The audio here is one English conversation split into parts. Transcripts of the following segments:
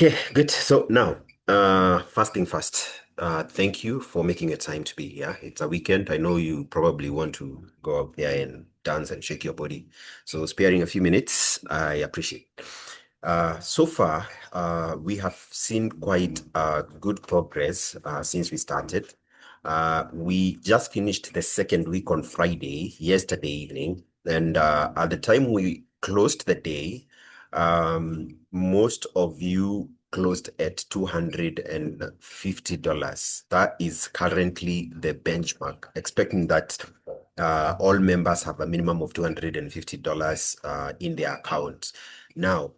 Okay, good. So now, first thing first, thank you for making a time to be here. It's a weekend. I know you probably want to go out there and dance and shake your body. So sparing a few minutes, I appreciate. So far, we have seen quite good progress since we started. We just finished the second week on Friday, yesterday evening, and at the time we closed the day, most of you closed at $250. That is currently the benchmark, expecting that all members have a minimum of $250 in their account. Now,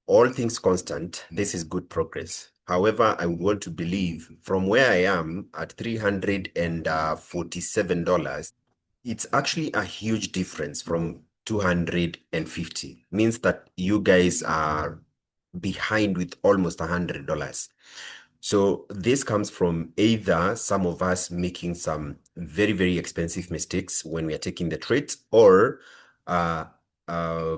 all things constant, this is good progress. However, I would want to believe from where I am at $347, it's actually a huge difference from 250. Means that you guys are behind with almost $100. So this comes from either some of us making some very, very expensive mistakes when we are taking the trades, or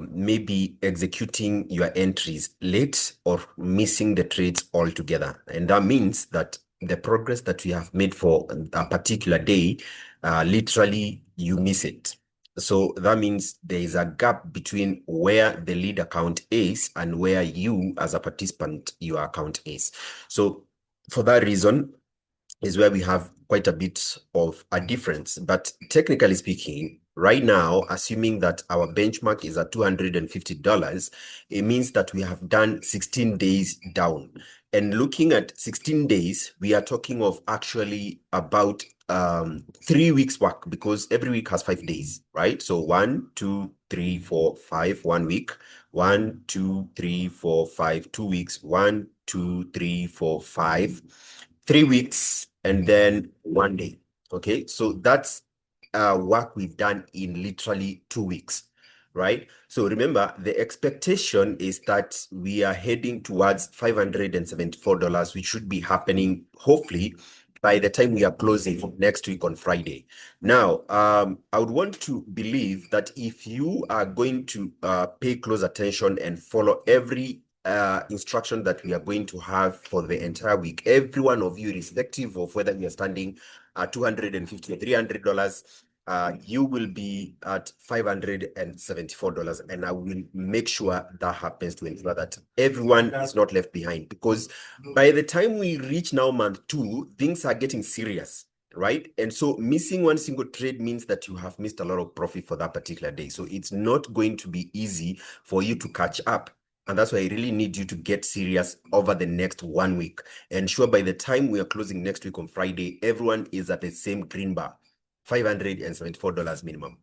maybe executing your entries late or missing the trades altogether. And that means that the progress that we have made for a particular day, literally you miss it. So that means there is a gap between where the lead account is and where you as a participant, your account is. So for that reason is where we have quite a bit of a difference. But technically speaking, right now, assuming that our benchmark is at $250, it means that we have done 16 days down. And looking at 16 days, we are talking of actually about 3 weeks work, because every week has 5 days, right? So 1, 2, 3, 4, 5, 1 week. 1, 2, 3, 4, 5, 2 weeks. 1, 2, 3, 4, 5. 3 weeks, and then 1 day. Okay, so that's work we've done in literally 2 weeks, right? So remember, the expectation is that we are heading towards $574, which should be happening hopefully by the time we are closing next week on Friday. Now, I would want to believe that if you are going to pay close attention and follow every instruction that we are going to have for the entire week, every one of you, irrespective of whether you are standing at $250 or $300, you will be at $574, and I will make sure that happens to ensure that everyone is not left behind, because by the time we reach now month 2, things are getting serious, right? And so missing one single trade means that you have missed a lot of profit for that particular day. So it's not going to be easy for you to catch up. And that's why I really need you to get serious over the next 1 week. Ensure by the time we are closing next week on Friday, everyone is at the same green bar, $574 minimum,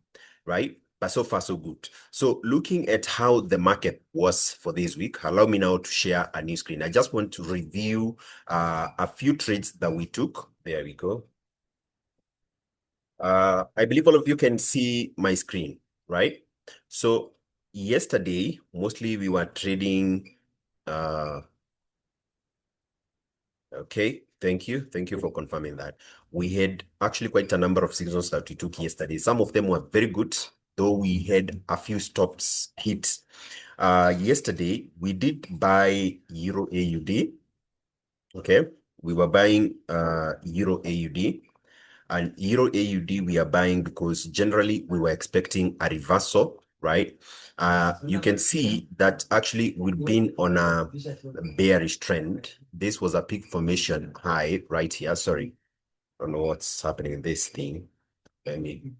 right? But so far, so good. So looking at how the market was for this week, allow me now to share a new screen. I just want to review a few trades that we took. There we go. I believe all of you can see my screen, right? So yesterday, mostly we were trading. Okay, thank you. Thank you for confirming that. We had actually quite a number of signals that we took yesterday. Some of them were very good, though we had a few stops hit. Yesterday, we did buy Euro AUD. Okay, we were buying Euro AUD. And Euro AUD we are buying because generally we were expecting a reversal, right? You can see that actually we've been on a bearish trend. This was a peak formation high right here. Sorry, I don't know what's happening in this thing. Let me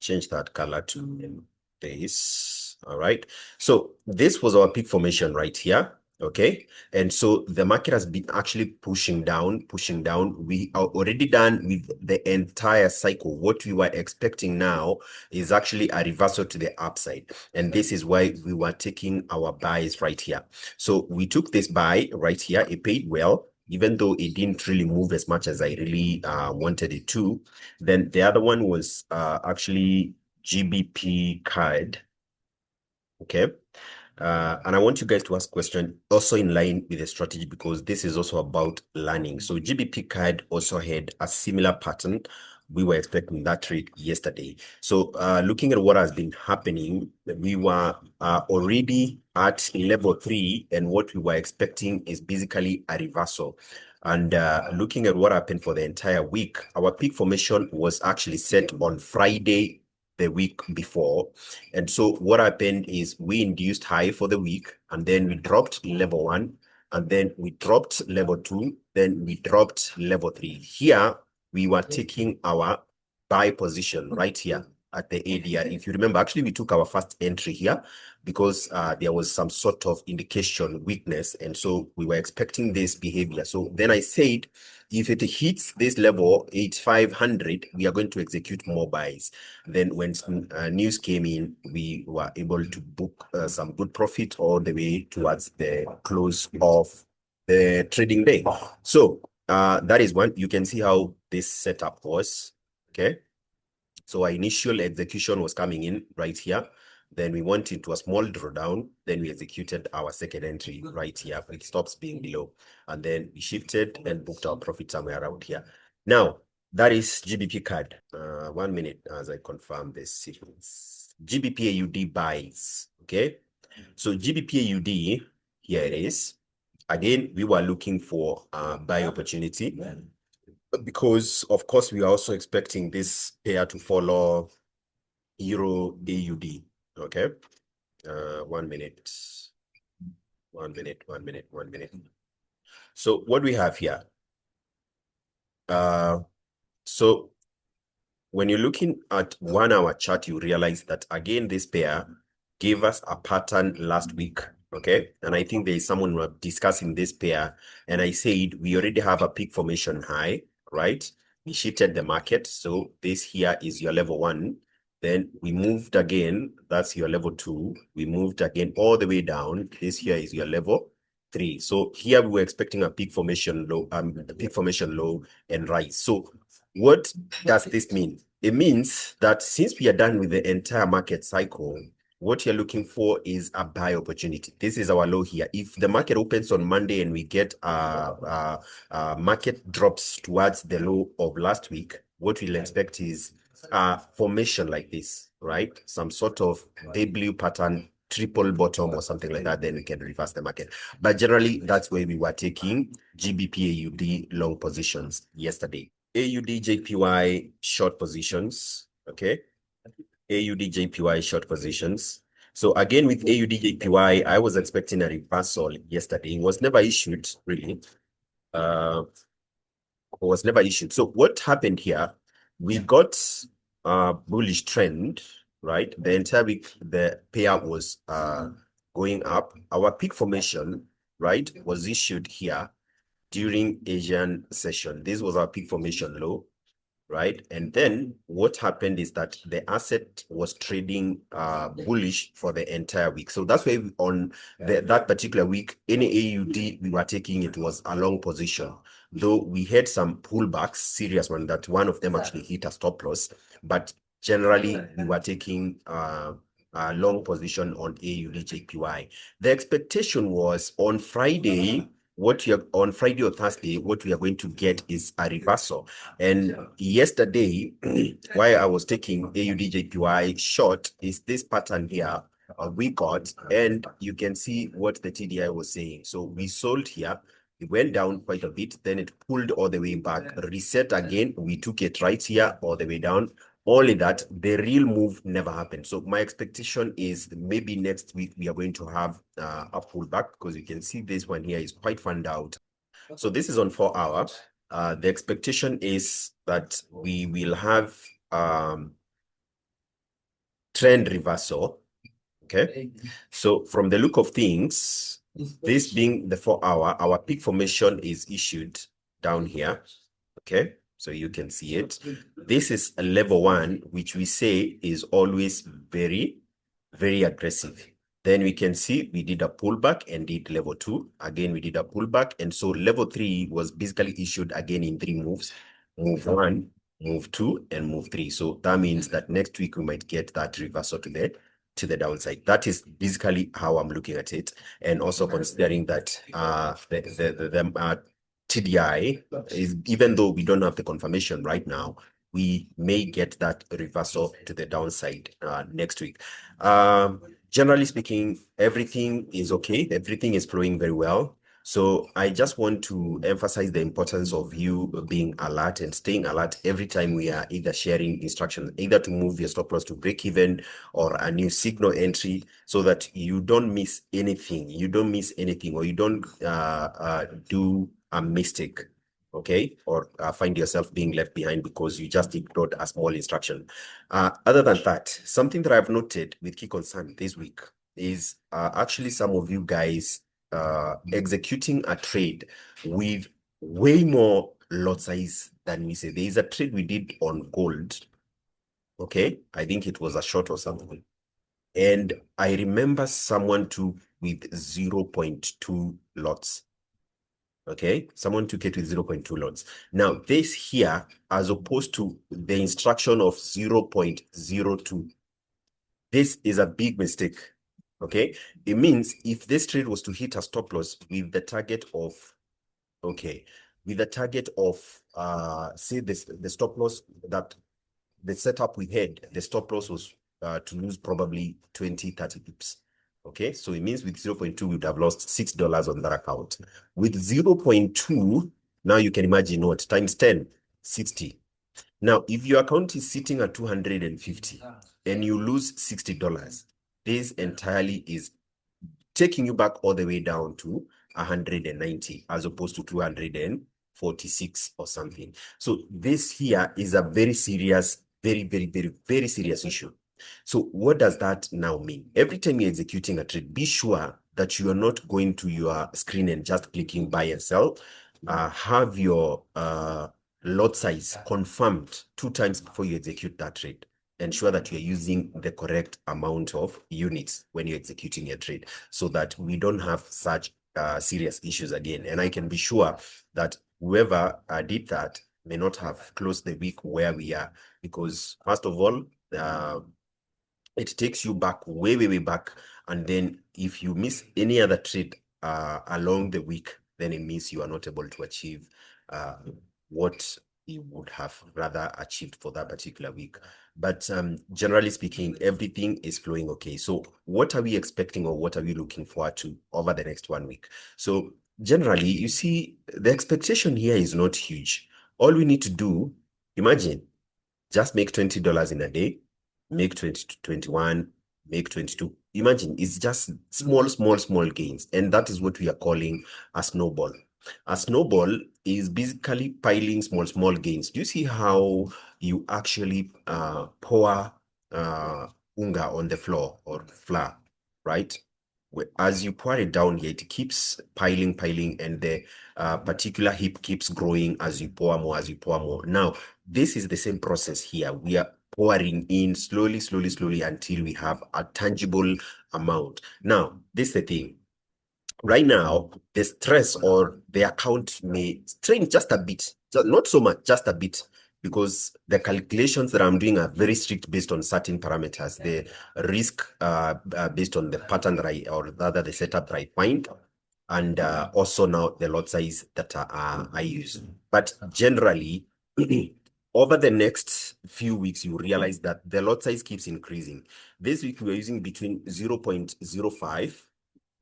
change that color to this. All right. So this was our peak formation right here. Okay. And so the market has been actually pushing down, pushing down. We are already done with the entire cycle. What we were expecting now is actually a reversal to the upside. And this is why we were taking our buys right here. So we took this buy right here. It paid well, even though it didn't really move as much as I really wanted it to. Then the other one was actually GBP card. Okay. And I want you guys to ask questions also in line with the strategy, because this is also about learning. So GBP card also had a similar pattern we were expecting that trade yesterday. So looking at what has been happening, we were already at level 3, and what we were expecting is basically a reversal. And looking at what happened for the entire week, our peak formation was actually set on Friday the week before. And so what happened is we induced high for the week, and then we dropped level 1, and then we dropped level 2, then we dropped level 3. Here, we were taking our buy position right here at the ADR. If you remember, actually, we took our first entry here because there was some sort of indication weakness. And so we were expecting this behavior. So then I said, if it hits this level, 8,500, we are going to execute more buys. Then when news came in, we were able to book some good profit all the way towards the close of the trading day. So that is one. You can see how this setup was. Okay. So our initial execution was coming in right here. Then we went into a small drawdown. Then we executed our second entry right here. It stops being below. And then we shifted and booked our profit somewhere around here. Now, that is GBP card. 1 minute as I confirm this sequence. GBP AUD buys. Okay. So GBP AUD, here it is. Again, we were looking for a buy opportunity because, of course, we are also expecting this pair to follow Euro AUD. Okay. 1 minute. 1 minute, 1 minute, 1 minute. So what we have here, so when you're looking at 1 hour chart, you realize that again, this pair gave us a pattern last week. Okay. And I think there is someone who are discussing this pair. And I said, we already have a peak formation high, right? We shifted the market. So this here is your level 1. Then we moved again. That's your level 2. We moved again all the way down. This here is your level 3. So here we were expecting a peak formation low, and rise. So what does this mean? It means that since we are done with the entire market cycle, what you're looking for is a buy opportunity. This is our low here. If the market opens on Monday and we get market drops towards the low of last week, what we'll expect is a formation like this, right? Some sort of W pattern, triple bottom or something like that, then we can reverse the market. But generally, that's where we were taking GBP AUD long positions yesterday. AUD JPY short positions, okay? AUD JPY short positions. So again, with AUD JPY, I was expecting a reversal yesterday. It was never issued, really. Was never issued. So what happened here? We got a bullish trend, right? The entire week, the payout was going up. Our peak formation, right, was issued here during Asian session. This was our peak formation low, right? And then what happened is that the asset was trading bullish for the entire week. So that's why on that particular week, any AUD we were taking, it was a long position. Though we had some pullbacks, serious one, that one of them actually hit a stop loss. But generally, we were taking a long position on AUD JPY. The expectation was on Friday, on Friday or Thursday, what we are going to get is a reversal. And yesterday, why I was taking AUD JPY short is this pattern here we got, and you can see what the TDI was saying. So we sold here. It went down quite a bit, then it pulled all the way back, reset again. We took it right here all the way down. Only that the real move never happened. So my expectation is maybe next week we are going to have a pullback, because you can see this one here is quite fanned out. So this is on 4 hours. The expectation is that we will have trend reversal. Okay. So from the look of things, this being the 4 hour, our peak formation is issued down here. Okay. So you can see it. This is a level 1, which we say is always very, very aggressive. Then we can see we did a pullback and did level 2. Again, we did a pullback. And so level 3 was basically issued again in 3 moves. Move 1, move 2, and move 3. So that means that next week we might get that reversal to the downside. That is basically how I'm looking at it. And also considering that the TDI is, even though we don't have the confirmation right now, we may get that reversal to the downside next week. Generally speaking, everything is okay. Everything is flowing very well. So I just want to emphasize the importance of you being alert and staying alert every time we are either sharing instructions, either to move your stop loss to break even or a new signal entry, so that you don't miss anything. You don't miss anything, or you don't do a mistake, okay, or find yourself being left behind because you just ignored a small instruction. Other than that, something that I've noted with key concern this week is actually some of you guys executing a trade with way more lot size than we say. There is a trade we did on gold. Okay, I think it was a short or something. And I remember someone took with 0.2 lots. Okay, someone took it with 0.2 lots. Now, this here, as opposed to the instruction of 0.02, this is a big mistake. Okay, it means if this trade was to hit a stop loss with the target of, okay, with the target of, say this, the stop loss that the setup we had, the stop loss was to lose probably 20, 30 pips. Okay, so it means with 0.2, we would have lost $6 on that account. With 0.2, now you can imagine what, times 10, 60. Now, if your account is sitting at 250 and you lose $60, this entirely is taking you back all the way down to 190 as opposed to 246 or something. So this here is a very serious, very serious issue. So what does that now mean? Every time you're executing a trade, be sure that you are not going to your screen and just clicking buy and sell. Have your lot size confirmed 2 times before you execute that trade. Ensure that you're using the correct amount of units when you're executing your trade, so that we don't have such serious issues again. And I can be sure that whoever did that may not have closed the week where we are, because first of all, it takes you back way back, and then if you miss any other trade along the week, then it means you are not able to achieve what you would have rather achieved for that particular week. But generally speaking, everything is flowing okay. So what are we expecting, or what are we looking forward to over the next 1 week? So generally, you see, the expectation here is not huge. All we need to do, imagine, just make $20 in a day, make 20 to 21, make 22. Imagine, it's just small gains. And that is what we are calling a snowball. A snowball is basically piling small gains. Do you see how you actually pour unga on the floor or flour, right? As you pour it down here, it keeps piling, and the particular heap keeps growing as you pour more. Now, this is the same process here. We are pouring in slowly until we have a tangible amount. Now, this is the thing. Right now, the stress or the account may strain just a bit, not so much, just a bit, because the calculations that I'm doing are very strict based on certain parameters. The risk based on the pattern that or rather the setup that I find, and also now the lot size that I use. But generally, over the next few weeks, you realize that the lot size keeps increasing. This week, we're using between 0.05,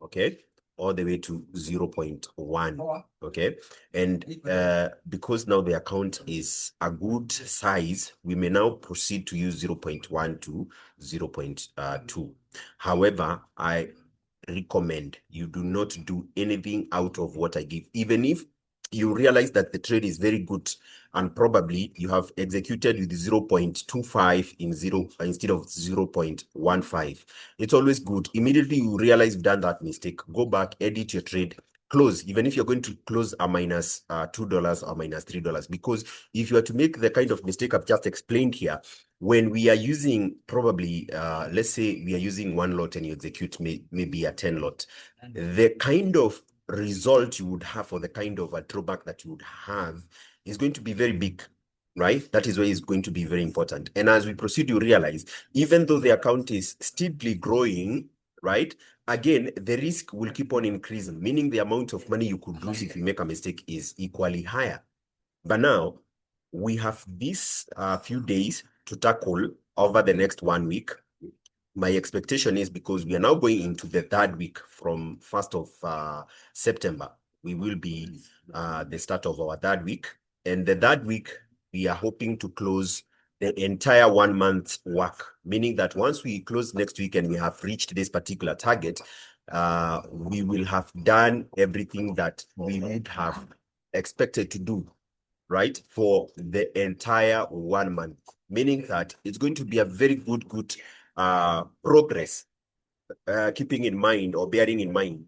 okay, all the way to 0.1, okay? And because now the account is a good size, we may now proceed to use 0.1 to 0.2. However, I recommend you do not do anything out of what I give, even if you realize that the trade is very good and probably you have executed with 0.25 instead of 0.15. It's always good. Immediately you realize you've done that mistake, go back, edit your trade, close, even if you're going to close a minus $2 or minus $3, because if you are to make the kind of mistake I've just explained here, when we are using probably, let's say we are using 1 lot and you execute maybe a 10 lot, the kind of result you would have, or the kind of a drawback that you would have, is going to be very big, right? That is why it's going to be very important. And as we proceed, you realize, even though the account is steeply growing, right, again, the risk will keep on increasing, meaning the amount of money you could lose if you make a mistake is equally higher. But now, we have these few days to tackle over the next 1 week. My expectation is, because we are now going into the third week from 1st of September, we will be the start of our third week. And the third week, we are hoping to close the entire 1 month work, meaning that once we close next week and we have reached this particular target, we will have done everything that we would have expected to do, right, for the entire 1 month, meaning that it's going to be a very good progress, keeping in mind or bearing in mind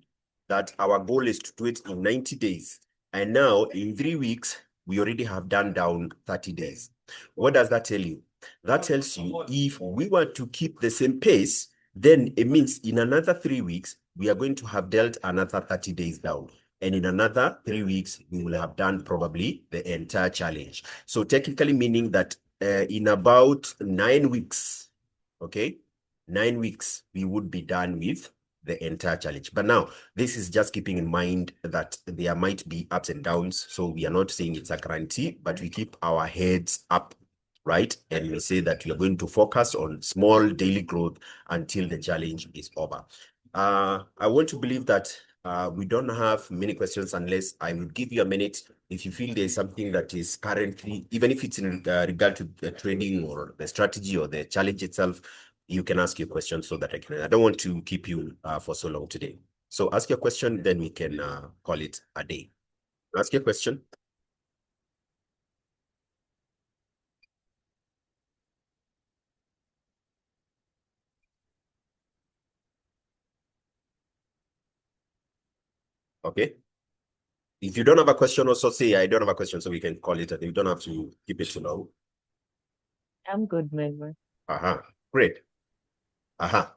that our goal is to do it in 90 days. And now in 3 weeks, we already have done down 30 days. What does that tell you? That tells you if we want to keep the same pace, then it means in another 3 weeks, we are going to have dealt another 30 days down. And in another 3 weeks, we will have done probably the entire challenge. So technically meaning that in about 9 weeks, okay, 9 weeks, we would be done with the entire challenge. But now, this is just keeping in mind that there might be ups and downs. So we are not saying it's a guarantee, but we keep our heads up, right? And we say that we are going to focus on small daily growth until the challenge is over. I want to believe that we don't have many questions, unless I will give you a minute. If you feel there's something that is currently, even if it's in regard to the trading or the strategy or the challenge itself, you can ask your question so that I don't want to keep you for so long today. So ask your question, then we can call it a day. Ask your question. Okay. If you don't have a question, also say I don't have a question, so we can call it a day. You don't have to keep it too long. I'm good, Melvin. Great.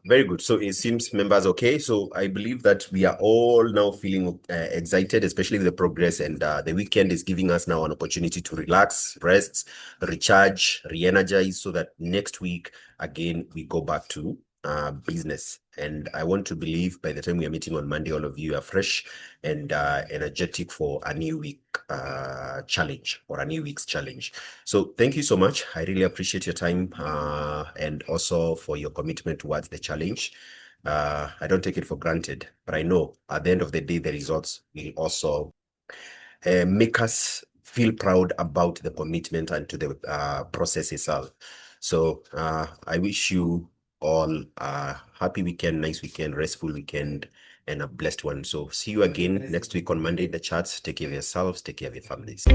Very good. So it seems members okay. So I believe that we are all now feeling excited, especially with the progress, and the weekend is giving us now an opportunity to relax, rest, recharge, re-energize, so that next week again we go back to business. And I want to believe by the time we are meeting on Monday, all of you are fresh and energetic for a new week challenge, or a new week's challenge. So thank you so much. I really appreciate your time and also for your commitment towards the challenge. I don't take it for granted, but I know at the end of the day, the results will also make us feel proud about the commitment and to the process itself. So I wish you all a happy weekend, nice weekend, restful weekend, and a blessed one. So see you again next week on Monday in the chats. Take care of yourselves, take care of your families.